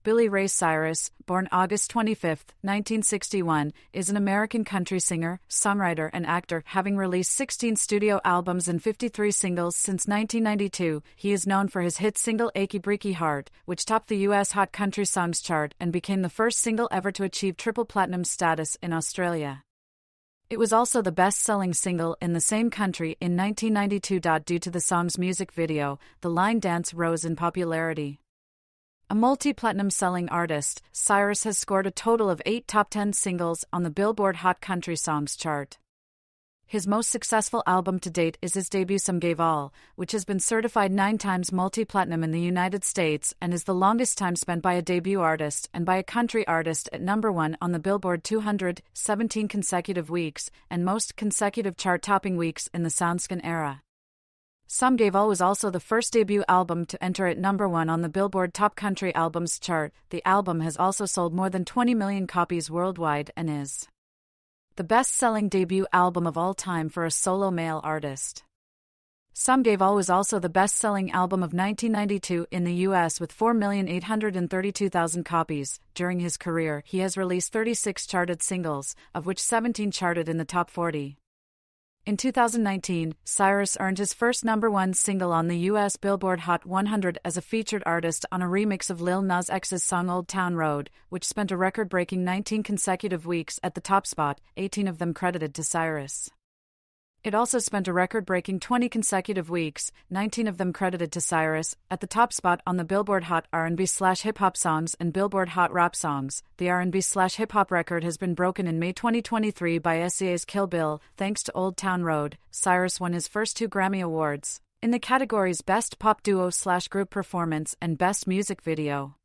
Billy Ray Cyrus, born August 25, 1961, is an American country singer, songwriter, and actor, having released 16 studio albums and 53 singles since 1992. He is known for his hit single Achy Breaky Heart, which topped the U.S. Hot Country Songs chart and became the first single ever to achieve triple platinum status in Australia. It was also the best-selling single in the same country in 1992. Due to the song's music video, the line dance rose in popularity. A multi-platinum selling artist, Cyrus has scored a total of 8 top 10 singles on the Billboard Hot Country Songs chart. His most successful album to date is his debut Some Gave All, which has been certified 9 times multi-platinum in the United States and is the longest time spent by a debut artist and by a country artist at number 1 on the Billboard 200, 17 consecutive weeks, and most consecutive chart-topping weeks in the SoundScan era. Some Gave All was also the first debut album to enter at number 1 on the Billboard Top Country Albums chart. The album has also sold more than 20 million copies worldwide and is the best-selling debut album of all time for a solo male artist. Some Gave All was also the best-selling album of 1992 in the U.S. with 4,832,000 copies. During his career, he has released 36 charted singles, of which 17 charted in the top 40. In 2019, Cyrus earned his first number 1 single on the U.S. Billboard Hot 100 as a featured artist on a remix of Lil Nas X's song Old Town Road, which spent a record-breaking 19 consecutive weeks at the top spot, 18 of them credited to Cyrus. It also spent a record-breaking 20 consecutive weeks, 19 of them credited to Cyrus, at the top spot on the Billboard Hot R&B/Hip-Hop Songs and Billboard Hot Rap Songs. The R&B/Hip-Hop record has been broken in May 2023 by SCA's Kill Bill. Thanks to Old Town Road, Cyrus won his first 2 Grammy Awards, in the categories Best Pop Duo/Group Performance and Best Music Video.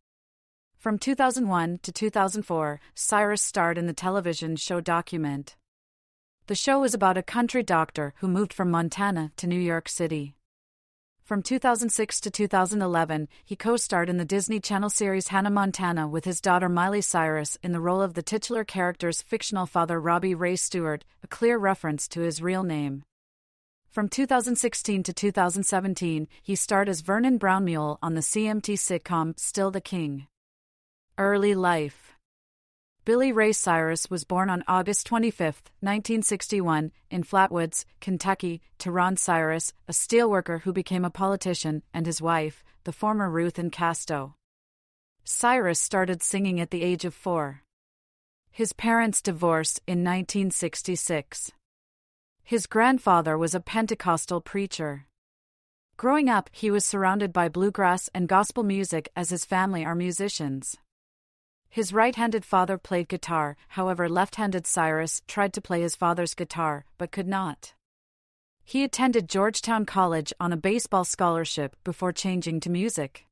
From 2001 to 2004, Cyrus starred in the television show Document. The show was about a country doctor who moved from Montana to New York City. From 2006 to 2011, he co-starred in the Disney Channel series Hannah Montana with his daughter Miley Cyrus in the role of the titular character's fictional father Robbie Ray Stewart, a clear reference to his real name. From 2016 to 2017, he starred as Vernon Brownmule on the CMT sitcom Still the King. Early life. Billy Ray Cyrus was born on August 25, 1961, in Flatwoods, Kentucky, to Ron Cyrus, a steelworker who became a politician, and his wife, the former Ruth Ann Casto. Cyrus started singing at the age of 4. His parents divorced in 1966. His grandfather was a Pentecostal preacher. Growing up, he was surrounded by bluegrass and gospel music as his family are musicians. His right-handed father played guitar, however left-handed Cyrus tried to play his father's guitar, but could not. He attended Georgetown College on a baseball scholarship before changing to music.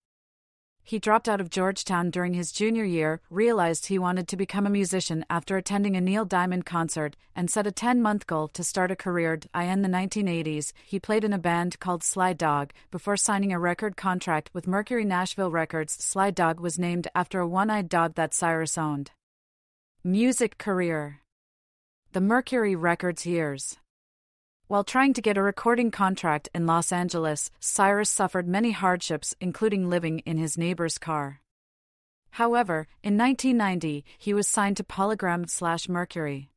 He dropped out of Georgetown during his junior year, realized he wanted to become a musician after attending a Neil Diamond concert, and set a 10-month goal to start a career. In the 1980s, he played in a band called Sly Dog, before signing a record contract with Mercury Nashville Records. Sly Dog was named after a one-eyed dog that Cyrus owned. Music career. The Mercury Records years. While trying to get a recording contract in Los Angeles, Cyrus suffered many hardships, including living in his neighbor's car. However, in 1990, he was signed to Polygram/Mercury.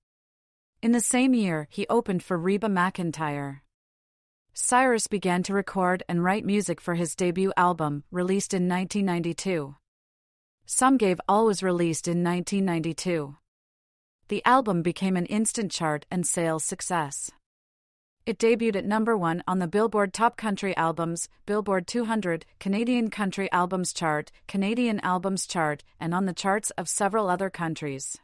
In the same year, he opened for Reba McEntire. Cyrus began to record and write music for his debut album, released in 1992. Some Gave All was released in 1992. The album became an instant chart and sales success. It debuted at number 1 on the Billboard Top Country Albums, Billboard 200, Canadian Country Albums Chart, Canadian Albums Chart, and on the charts of several other countries.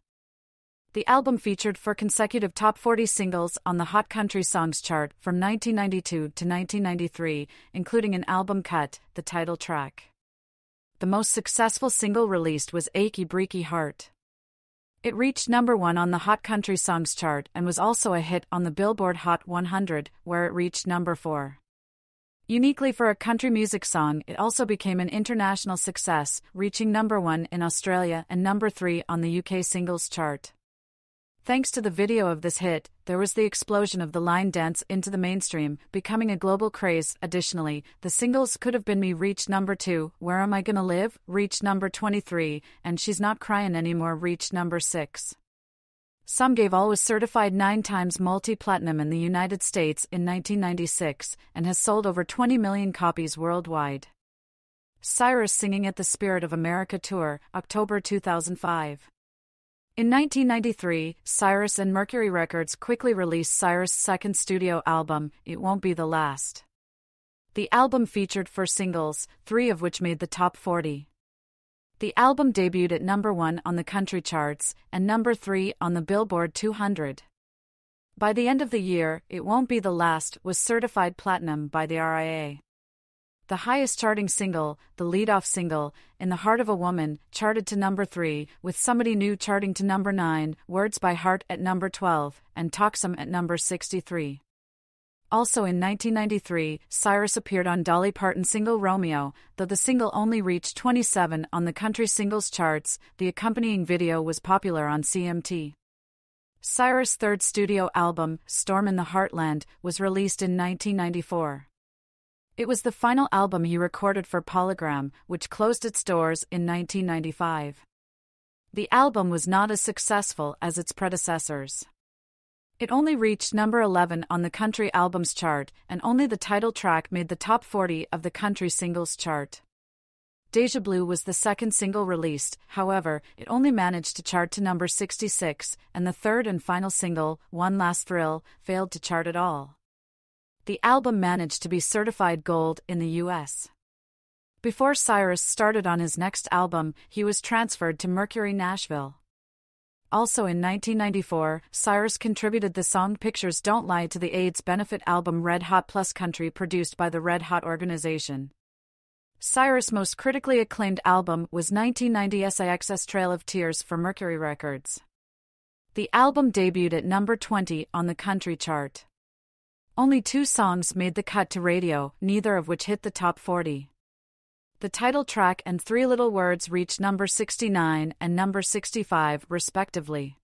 The album featured 4 consecutive top 40 singles on the Hot Country Songs chart from 1992 to 1993, including an album cut, the title track. The most successful single released was Achy Breaky Heart. It reached number 1 on the Hot Country Songs chart and was also a hit on the Billboard Hot 100, where it reached number 4. Uniquely for a country music song, it also became an international success, reaching number 1 in Australia and number 3 on the UK singles chart. Thanks to the video of this hit, there was the explosion of the line dance into the mainstream, becoming a global craze. Additionally, the singles Could Have Been Me reached number 2, Where Am I Gonna Live reached number 23, and She's Not Crying Anymore reached number 6. Some Gave All was certified 9 times multi-platinum in the United States in 1996, and has sold over 20 million copies worldwide. Cyrus singing at the Spirit of America Tour, October 2005. In 1993, Cyrus and Mercury Records quickly released Cyrus' second studio album, It Won't Be the Last. The album featured 4 singles, 3 of which made the top 40. The album debuted at number 1 on the country charts and number 3 on the Billboard 200. By the end of the year, It Won't Be the Last was certified platinum by the RIA. The highest charting single, the lead-off single, In the Heart of a Woman, charted to number 3, with Somebody New charting to number 9, Words by Heart at number 12, and Talksome at number 63. Also in 1993, Cyrus appeared on Dolly Parton's single Romeo. Though the single only reached 27 on the country singles charts, the accompanying video was popular on CMT. Cyrus' third studio album, Storm in the Heartland, was released in 1994. It was the final album he recorded for Polygram, which closed its doors in 1995. The album was not as successful as its predecessors. It only reached number 11 on the country albums chart, and only the title track made the top 40 of the country singles chart. Deja Blue was the second single released, however, it only managed to chart to number 66, and the third and final single, One Last Thrill, failed to chart at all. The album managed to be certified gold in the U.S. Before Cyrus started on his next album, he was transferred to Mercury Nashville. Also in 1994, Cyrus contributed the song Pictures Don't Lie to the AIDS benefit album Red Hot Plus Country produced by the Red Hot organization. Cyrus' most critically acclaimed album was 1990 SIX's Trail of Tears for Mercury Records. The album debuted at number 20 on the country chart. Only 2 songs made the cut to radio, neither of which hit the top 40. The title track and 3 Little Words reached number 69 and number 65, respectively.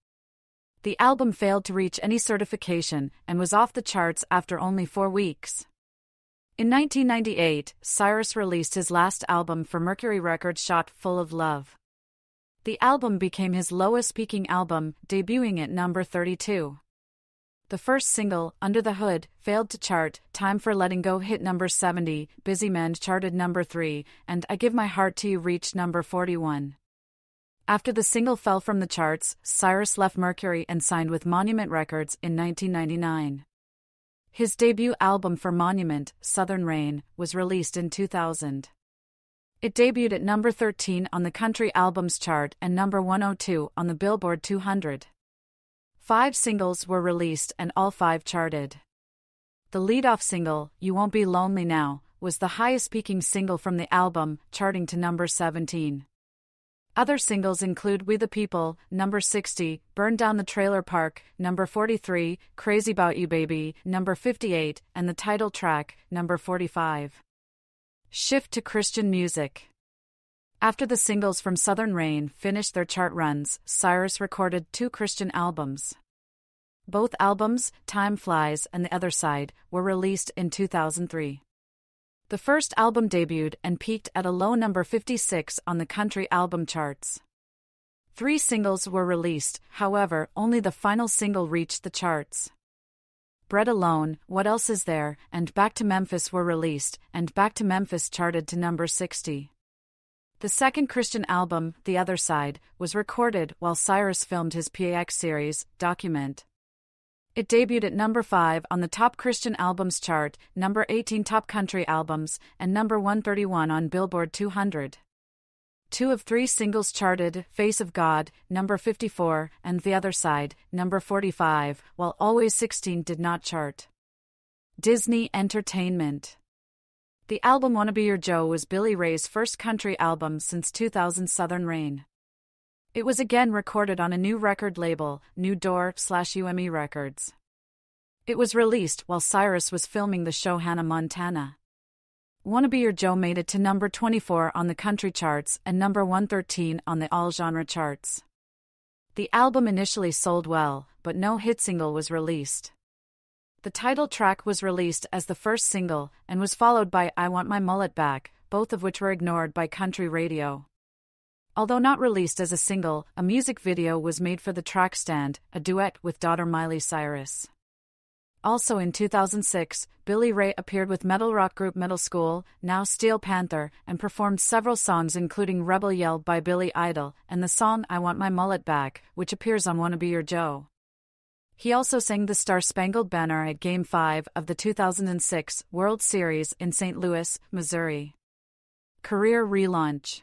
The album failed to reach any certification and was off the charts after only 4 weeks. In 1998, Cyrus released his last album for Mercury Records, Shot Full of Love. The album became his lowest-peaking album, debuting at number 32. The first single, Under the Hood, failed to chart, Time for Letting Go hit number 70, Busy Man charted number 3, and I Give My Heart to You reached number 41. After the single fell from the charts, Cyrus left Mercury and signed with Monument Records in 1999. His debut album for Monument, Southern Rain, was released in 2000. It debuted at number 13 on the country albums chart and number 102 on the Billboard 200. 5 singles were released and all 5 charted. The lead-off single, You Won't Be Lonely Now, was the highest-peaking single from the album, charting to number 17. Other singles include We the People, number 60, Burn Down the Trailer Park, number 43, Crazy About You Baby, number 58, and the title track, number 45. Shift to Christian music. After the singles from Southern Rain finished their chart runs, Cyrus recorded 2 Christian albums. Both albums, Time Flies and The Other Side, were released in 2003. The first album debuted and peaked at a low number 56 on the country album charts. 3 singles were released, however, only the final single reached the charts. Bread Alone, What Else Is There, and Back to Memphis were released, and Back to Memphis charted to number 60. The second Christian album, The Other Side, was recorded while Cyrus filmed his PAX series, Document. It debuted at number 5 on the Top Christian Albums chart, number 18 Top Country Albums, and number 131 on Billboard 200. 2 of 3 singles charted, Face of God, number 54, and The Other Side, number 45, while Always 16 did not chart. Disney Entertainment. The album Wanna Be Your Joe was Billy Ray's first country album since 2000's Southern Rain. It was again recorded on a new record label, New Door/UME Records. It was released while Cyrus was filming the show Hannah Montana. Wanna Be Your Joe made it to number 24 on the country charts and number 113 on the all-genre charts. The album initially sold well, but no hit single was released. The title track was released as the first single and was followed by I Want My Mullet Back, both of which were ignored by country radio. Although not released as a single, a music video was made for the track Stand, a duet with daughter Billy Cyrus. Also in 2006, Billy Ray appeared with metal rock group Middle School, now Steel Panther, and performed several songs including Rebel Yell by Billy Idol and the song I Want My Mullet Back, which appears on Wanna Be Your Joe. He also sang the Star Spangled Banner at Game 5 of the 2006 World Series in St. Louis, Missouri. Career relaunch.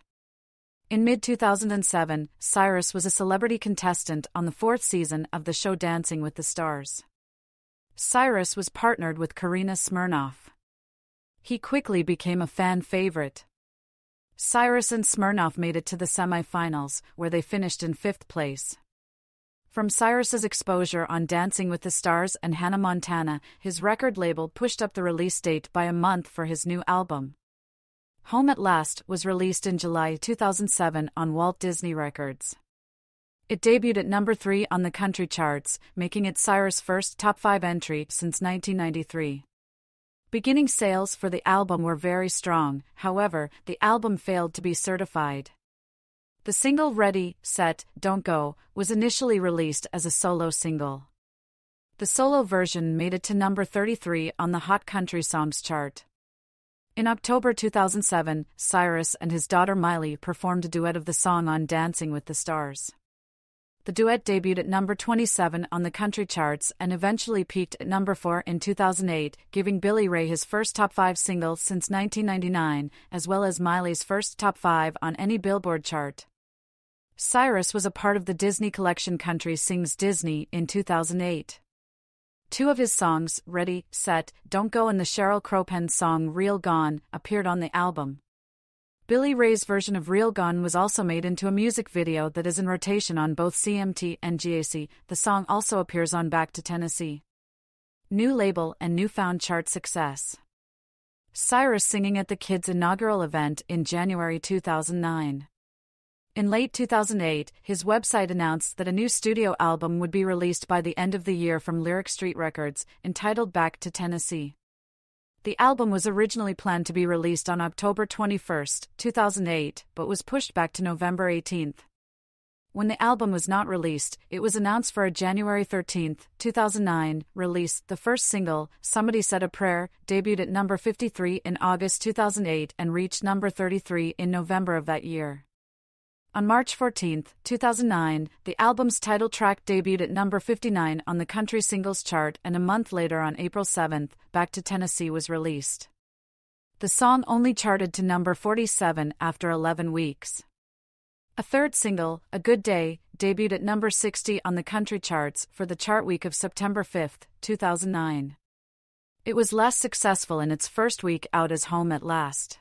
In mid-2007, Cyrus was a celebrity contestant on the 4th season of the show Dancing with the Stars. Cyrus was partnered with Karina Smirnoff. He quickly became a fan favorite. Cyrus and Smirnoff made it to the semifinals, where they finished in 5th place. From Cyrus's exposure on Dancing with the Stars and Hannah Montana, his record label pushed up the release date by a month for his new album. Home at Last was released in July 2007 on Walt Disney Records. It debuted at number 3 on the country charts, making it Cyrus' first top 5 entry since 1993. Beginning sales for the album were very strong, however, the album failed to be certified. The single Ready, Set, Don't Go was initially released as a solo single. The solo version made it to number 33 on the Hot Country Songs chart. In October 2007, Cyrus and his daughter Miley performed a duet of the song on Dancing with the Stars. The duet debuted at number 27 on the country charts and eventually peaked at number 4 in 2008, giving Billy Ray his first top 5 single since 1999, as well as Miley's first top 5 on any Billboard chart. Cyrus was a part of the Disney collection Country Sings Disney in 2008. 2 of his songs, Ready, Set, Don't Go and the Sheryl Crow penned song Real Gone, appeared on the album. Billy Ray's version of Real Gone was also made into a music video that is in rotation on both CMT and GAC. The song also appears on Back to Tennessee. New label and newfound chart success. Cyrus singing at the Kids' inaugural event in January 2009. In late 2008, his website announced that a new studio album would be released by the end of the year from Lyric Street Records, entitled Back to Tennessee. The album was originally planned to be released on October 21, 2008, but was pushed back to November 18. When the album was not released, it was announced for a January 13, 2009, release. The first single, Somebody Said a Prayer, debuted at number 53 in August 2008 and reached number 33 in November of that year. On March 14, 2009, the album's title track debuted at number 59 on the country singles chart, and a month later on April 7, Back to Tennessee was released. The song only charted to number 47 after 11 weeks. A third single, A Good Day, debuted at number 60 on the country charts for the chart week of September 5, 2009. It was less successful in its first week out as Home at Last.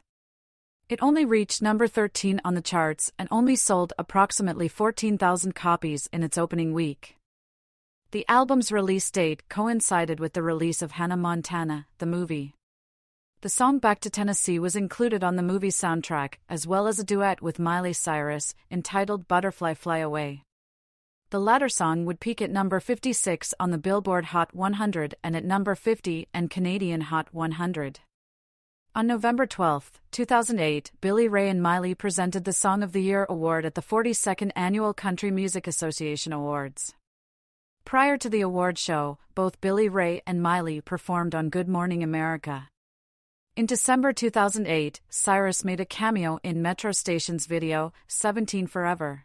It only reached number 13 on the charts and only sold approximately 14,000 copies in its opening week. The album's release date coincided with the release of Hannah Montana, the movie. The song Back to Tennessee was included on the movie soundtrack, as well as a duet with Miley Cyrus, entitled Butterfly Fly Away. The latter song would peak at number 56 on the Billboard Hot 100 and at number 50 and Canadian Hot 100. On November 12, 2008, Billy Ray and Miley presented the Song of the Year award at the 42nd Annual Country Music Association Awards. Prior to the award show, both Billy Ray and Miley performed on Good Morning America. In December 2008, Cyrus made a cameo in Metro Station's video, 17 Forever.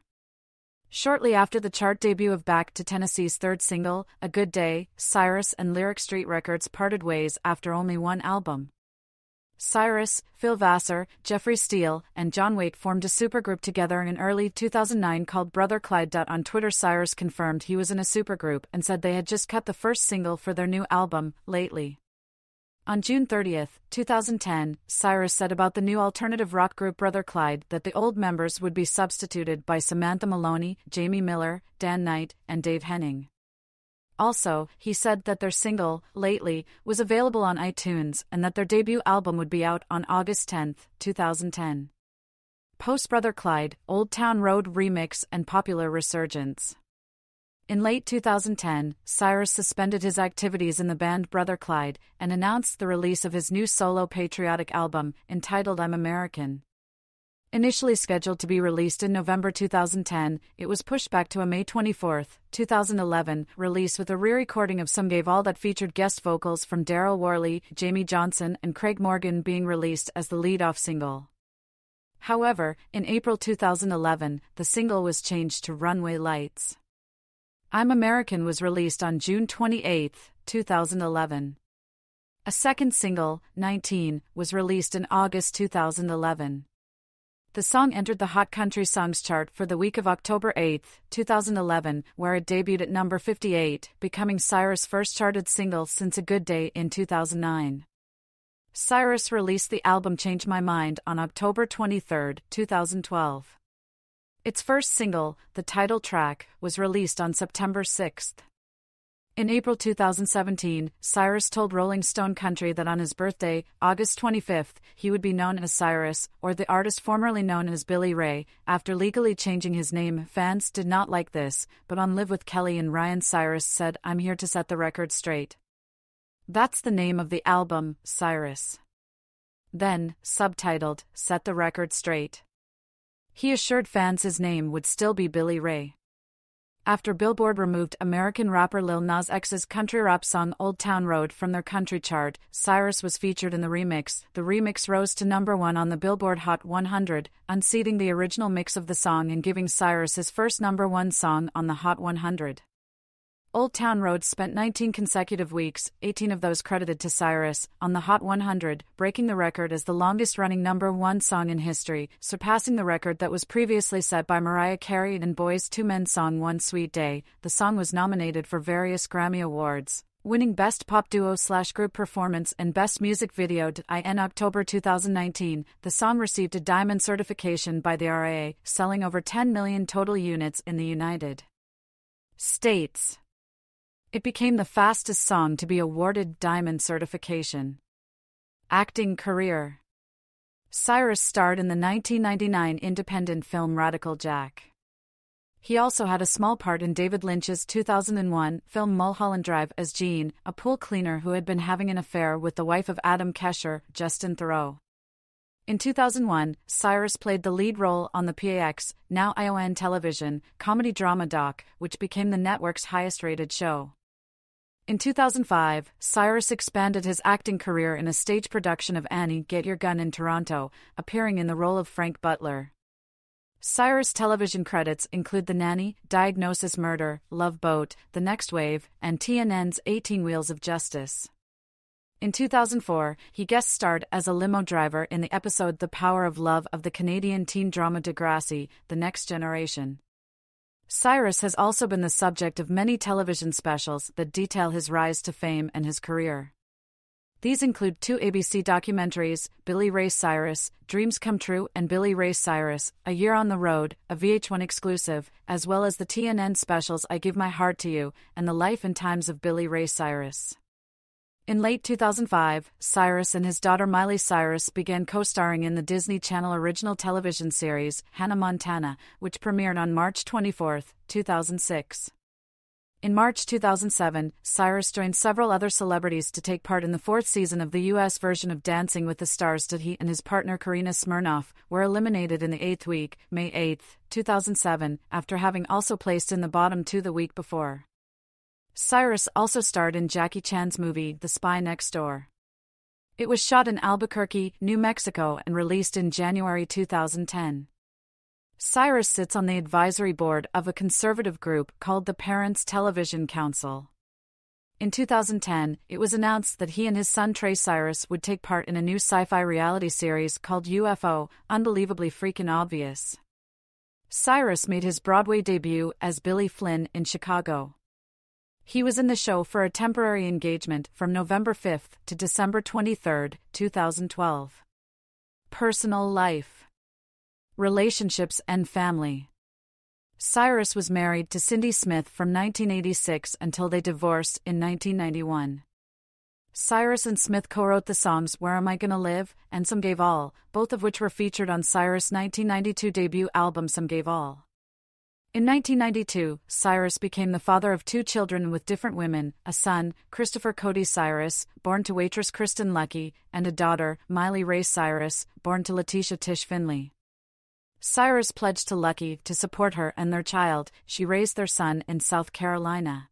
Shortly after the chart debut of Back to Tennessee's third single, A Good Day, Cyrus and Lyric Street Records parted ways after only one album. Cyrus, Phil Vassar, Jeffrey Steele, and John Waite formed a supergroup together in early 2009 called Brother Clyde. On Twitter, Cyrus confirmed he was in a supergroup and said they had just cut the first single for their new album, Lately. On June 30, 2010, Cyrus said about the new alternative rock group Brother Clyde that the old members would be substituted by Samantha Maloney, Jamie Miller, Dan Knight, and Dave Henning. Also, he said that their single, Lately, was available on iTunes and that their debut album would be out on August 10, 2010. Post Brother Clyde, Old Town Road remix and popular resurgence. In late 2010, Cyrus suspended his activities in the band Brother Clyde and announced the release of his new solo patriotic album, entitled I'm American. Initially scheduled to be released in November 2010, it was pushed back to a May 24, 2011, release with a re-recording of Some Gave All that featured guest vocals from Daryl Worley, Jamie Johnson, and Craig Morgan being released as the lead-off single. However, in April 2011, the single was changed to Runway Lights. I'm American was released on June 28, 2011. A second single, 19, was released in August 2011. The song entered the Hot Country Songs chart for the week of October 8, 2011, where it debuted at number 58, becoming Cyrus' first charted single since A Good Day in 2009. Cyrus released the album Change My Mind on October 23, 2012. Its first single, the title track, was released on September 6. In April 2017, Cyrus told Rolling Stone Country that on his birthday, August 25, he would be known as Cyrus, or the artist formerly known as Billy Ray, after legally changing his name. Fans did not like this, but on Live with Kelly and Ryan, Cyrus said, "I'm here to set the record straight." That's the name of the album, Cyrus. Then, subtitled, Set the Record Straight. He assured fans his name would still be Billy Ray. After Billboard removed American rapper Lil Nas X's country rap song Old Town Road from their country chart, Cyrus was featured in the remix. The remix rose to number 1 on the Billboard Hot 100, unseating the original mix of the song and giving Cyrus his first number 1 song on the Hot 100. Old Town Road spent 19 consecutive weeks, 18 of those credited to Cyrus, on the Hot 100, breaking the record as the longest-running number 1 song in history, surpassing the record that was previously set by Mariah Carey and Boyz II Men's song One Sweet Day. The song was nominated for various Grammy Awards, winning Best Pop Duo/Group Performance and Best Music Video. In October 2019, the song received a Diamond certification by the RIA, selling over 10 million total units in the United States. It became the fastest song to be awarded Diamond certification. Acting career. Cyrus starred in the 1999 independent film Radical Jack. He also had a small part in David Lynch's 2001 film Mulholland Drive as Gene, a pool cleaner who had been having an affair with the wife of Adam Kesher, Justin Theroux. In 2001, Cyrus played the lead role on the PAX, now ION television, comedy drama doc, which became the network's highest-rated show. In 2005, Cyrus expanded his acting career in a stage production of Annie, Get Your Gun in Toronto, appearing in the role of Frank Butler. Cyrus' television credits include The Nanny, Diagnosis Murder, Love Boat, The Next Wave, and TNN's 18 Wheels of Justice. In 2004, he guest-starred as a limo driver in the episode The Power of Love of the Canadian teen drama Degrassi, The Next Generation. Cyrus has also been the subject of many television specials that detail his rise to fame and his career. These include 2 ABC documentaries, Billy Ray Cyrus, Dreams Come True, and Billy Ray Cyrus, A Year on the Road, a VH1 exclusive, as well as the TNN specials I Give My Heart to You, and The Life and Times of Billy Ray Cyrus. In late 2005, Cyrus and his daughter Miley Cyrus began co-starring in the Disney Channel original television series, Hannah Montana, which premiered on March 24, 2006. In March 2007, Cyrus joined several other celebrities to take part in the 4th season of the U.S. version of Dancing with the Stars. He and his partner Karina Smirnoff were eliminated in the 8th week, May 8, 2007, after having also placed in the bottom 2 the week before. Cyrus also starred in Jackie Chan's movie The Spy Next Door. It was shot in Albuquerque, New Mexico and released in January 2010. Cyrus sits on the advisory board of a conservative group called the Parents Television Council. In 2010, it was announced that he and his son Trey Cyrus would take part in a new sci-fi reality series called UFO, Unbelievably Freakin' Obvious. Cyrus made his Broadway debut as Billy Flynn in Chicago. He was in the show for a temporary engagement from November 5 to December 23, 2012. Personal life. Relationships and family. Cyrus was married to Cindy Smith from 1986 until they divorced in 1991. Cyrus and Smith co-wrote the songs Where Am I Gonna Live and Some Gave All, both of which were featured on Cyrus' 1992 debut album Some Gave All. In 1992, Cyrus became the father of 2 children with different women, a son, Christopher Cody Cyrus, born to waitress Kristen Lucky, and a daughter, Billy Ray Cyrus, born to Letitia Tish Finley. Cyrus pledged to Lucky to support her and their child. She raised their son in South Carolina.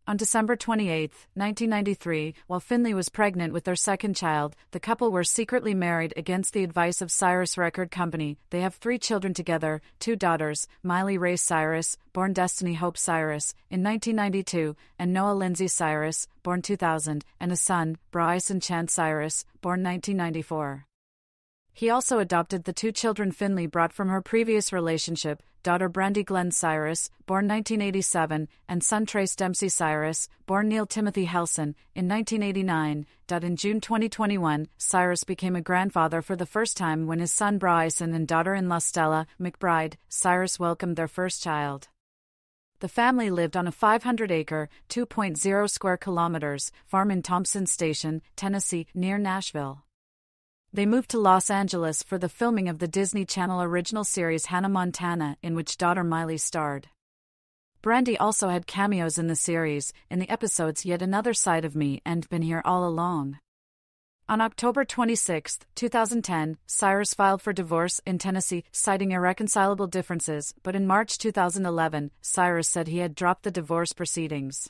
On December 28, 1993, while Finley was pregnant with their second child, the couple were secretly married against the advice of Cyrus Record Company. They have 3 children together, 2 daughters, Billy Ray Cyrus, born Destiny Hope Cyrus, in 1992, and Noah Lindsay Cyrus, born 2000, and a son, Bryson Chance Cyrus, born 1994. He also adopted the 2 children Finley brought from her previous relationship, daughter Brandy Glenn Cyrus, born 1987, and son Trace Dempsey Cyrus, born Neil Timothy Helson, in 1989. In June 2021, Cyrus became a grandfather for the first time when his son Bryson and daughter-in-law Stella McBride Cyrus welcomed their first child. The family lived on a 500-acre, 2.0 square kilometers farm in Thompson Station, Tennessee, near Nashville. They moved to Los Angeles for the filming of the Disney Channel original series Hannah Montana, in which daughter Miley starred. Brandy also had cameos in the series, in the episodes Yet Another Side of Me and Been Here All Along. On October 26, 2010, Cyrus filed for divorce in Tennessee, citing irreconcilable differences, but in March 2011, Cyrus said he had dropped the divorce proceedings.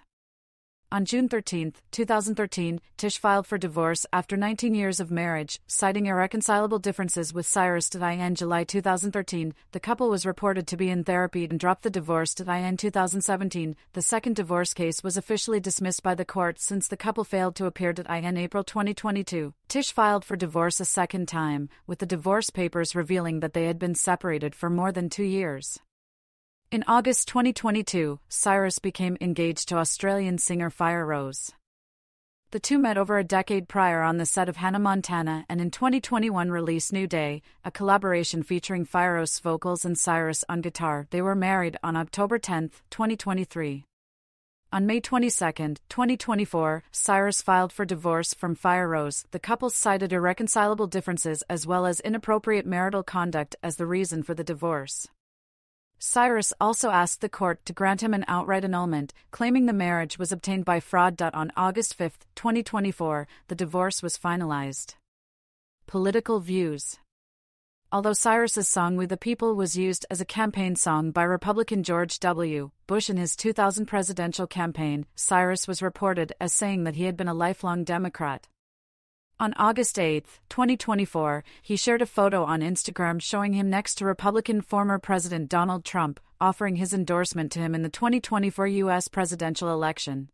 On June 13, 2013, Tish filed for divorce after 19 years of marriage, citing irreconcilable differences with Cyrus. In July 2013, the couple was reported to be in therapy and dropped the divorce. In 2017, the second divorce case was officially dismissed by the court since the couple failed to appear. In April 2022, Tish filed for divorce a second time, with the divorce papers revealing that they had been separated for more than 2 years. In August 2022, Cyrus became engaged to Australian singer Fire Rose. The two met over a decade prior on the set of Hannah Montana and in 2021 released New Day, a collaboration featuring Fire Rose's vocals and Cyrus on guitar. They were married on October 10, 2023. On May 22, 2024, Cyrus filed for divorce from Fire Rose. The couple cited irreconcilable differences as well as inappropriate marital conduct as the reason for the divorce. Cyrus also asked the court to grant him an outright annulment, claiming the marriage was obtained by fraud. On August 5, 2024, the divorce was finalized. Political views. Although Cyrus's song We the People was used as a campaign song by Republican George W. Bush in his 2000 presidential campaign, Cyrus was reported as saying that he had been a lifelong Democrat. On August 8, 2024, he shared a photo on Instagram showing him next to Republican former President Donald Trump, offering his endorsement to him in the 2024 U.S. presidential election.